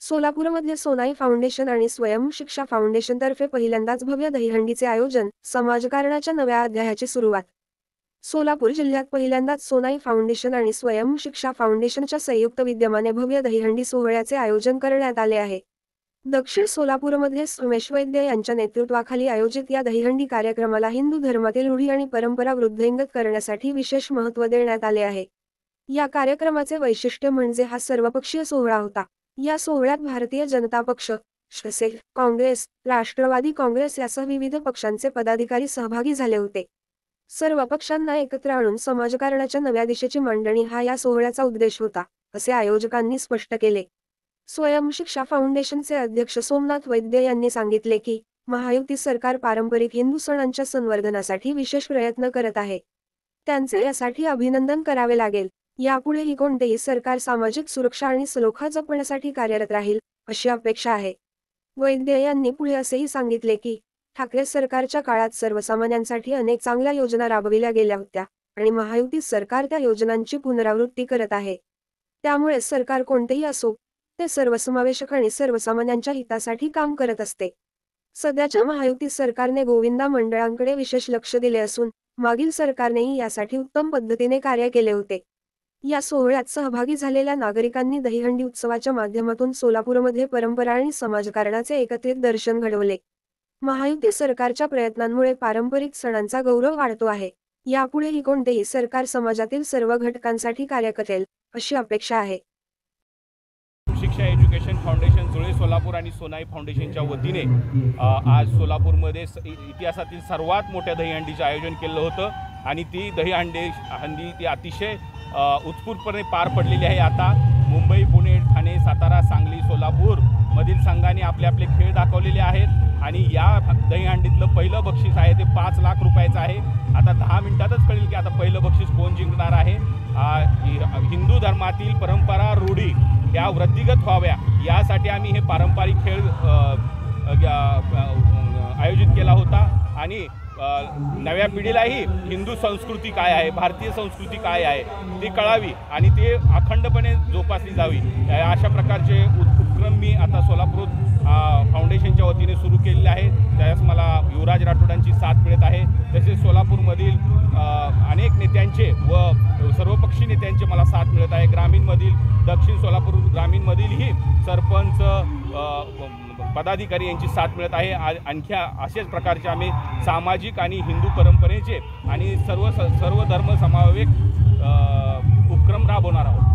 सोलापूरमध्ये सोनाई फाउंडेशन आणि स्वयं शिक्षा फाउंडेशनतर्फे पहिल्यांदाच भव्य दहीहंडीचे आयोजन, समाजकारणाच्या नव्या अध्यायाची सुरुवात। सोलापूर जिल्ह्यात पहिल्यांदाच सोनाई फाउंडेशन आणि स्वयं शिक्षा फाउंडेशनच्या संयुक्त विद्यमाने भव्य दहीहंडी सोहळ्याचे आयोजन करण्यात आले आहे। दक्षिण सोलापूरमध्ये उमेश वैद्य यांच्या नेतृत्वाखाली आयोजित या दहीहंडी कार्यक्रमाला हिंदू धर्मातील रूढी आणि परंपरा वृद्धिंगत करण्यासाठी विशेष महत्त्व देण्यात आले आहे। या कार्यक्रमाचे वैशिष्ट्य म्हणजे हा सर्वपक्षीय सोहळा होता। या सोहळ्यात भारतीय जनता पक्ष, शिवसेना, काँग्रेस, राष्ट्रवादी काँग्रेस यासह विविध पक्षांचे पदाधिकारी सहभागी झाले होते। सर्व पक्षांना एकत्र आणून समाजकारणाच्या नव्या दिशेची मांडणी हा या सोहळ्याचा उद्देश होता, असे आयोजकांनी स्पष्ट केले। स्वयं शिक्षा फाउंडेशनचे अध्यक्ष सोमनाथ वैद्य यांनी सांगितले की, महायुती सरकार पारंपरिक हिंदू सणांच्या संवर्धनासाठी विशेष प्रयत्न करत आहे। त्यांचे यासाठी अभिनंदन करावे लागेल। यापुढेही कोणतेही सरकार सामाजिक सुरक्षा आणि सलोखा जपण्यासाठी कार्यरत राहील, अशी अपेक्षा आहे। वैद्य यांनी पुढे असेही सांगितले की, ठाकरे सरकारच्या काळात सर्वसामान्यांसाठी अनेक चांगल्या योजना राबविल्या गेल्या होत्या आणि महायुती सरकार त्या योजनांची पुनरावृत्ती करत आहे। त्यामुळे सरकार कोणतेही असो, ते सर्वसमावेशक आणि सर्वसामान्यांच्या हितासाठी काम करत असते। सध्याच्या महायुती सरकारने गोविंदा मंडळांकडे विशेष लक्ष दिले असून, मागील सरकारनेही यासाठी उत्तम पद्धतीने कार्य केले होते। या सोहळ्यात सहभागी झालेल्या नागरिकांनी दहीहंडी उत्सवाच्या माध्यमातून सोलापूरमध्ये परंपरा आणि समाजकारणाचे एकत्रित दर्शन घडवले। महायुती सरकारच्या प्रयत्नांमुळे पारंपरिक सणांचा गौरव वाढतो आहे। यापुढेही कोणतेही सरकार समाजातील सर्व घटकांसाठी कार्य करेल, अशी अपेक्षा आहे। शिक्षा एज्युकेशन फाउंडेशन जुळे सोलापूर आणि सोनाई फाउंडेशनच्या वतीने आज सोलापूरमध्ये इतिहासातील सर्वात मोठ्या दहीहंडीचे आयोजन केलं होतं आणि ती दहीहंडी ती अतिशय उत्स्फूर्तपणे पार पडलेली आहे। आता मुंबई, पुणे, ठाणे, सातारा, सांगली, सोलापूर मधील संघांनी आपले आपले खेळ दाखवलेले आहेत आणि या दहीहंडीतलं पहिलं बक्षीस आहे ते 5 लाख रुपयाचं आहे। आता 10 मिनिटातच कळेल की आता पहिलं बक्षीस कोण जिंकणार आहे। हिंदू धर्मातील परंपरा रूढी या वृद्धिगत व्हाव्या यासाठी आम्ही हे पारंपरिक खेळ आयोजित केला होता आणि नव्या पिढीलाही हिंदू संस्कृती काय आहे, भारतीय संस्कृती काय आहे ती कळावी आणि ते अखंडपणे जोपासली जावी, अशा प्रकारचे उपक्रम मी आता सोलापूर फाउंडेशनच्या वतीने सुरू केलेले आहे। त्यास मला युवराज राठोडांची साथ मिळत आहे। तसेच सोलापूरमधील अनेक नेत्यांचे व सर्वपक्षीय नेत्यांचे मला साथ मिळत आहे। ग्रामीणमधील, दक्षिण सोलापूर ग्रामीणमधीलही सरपंच, पदाधिकारी यांची साथ मिळत आहे। आणखी अशाच प्रकारचे आम्ही सामाजिक आणि हिंदू परंपरेचे आणि सर्व धर्म समावेश उपक्रम राबवणार आहोत।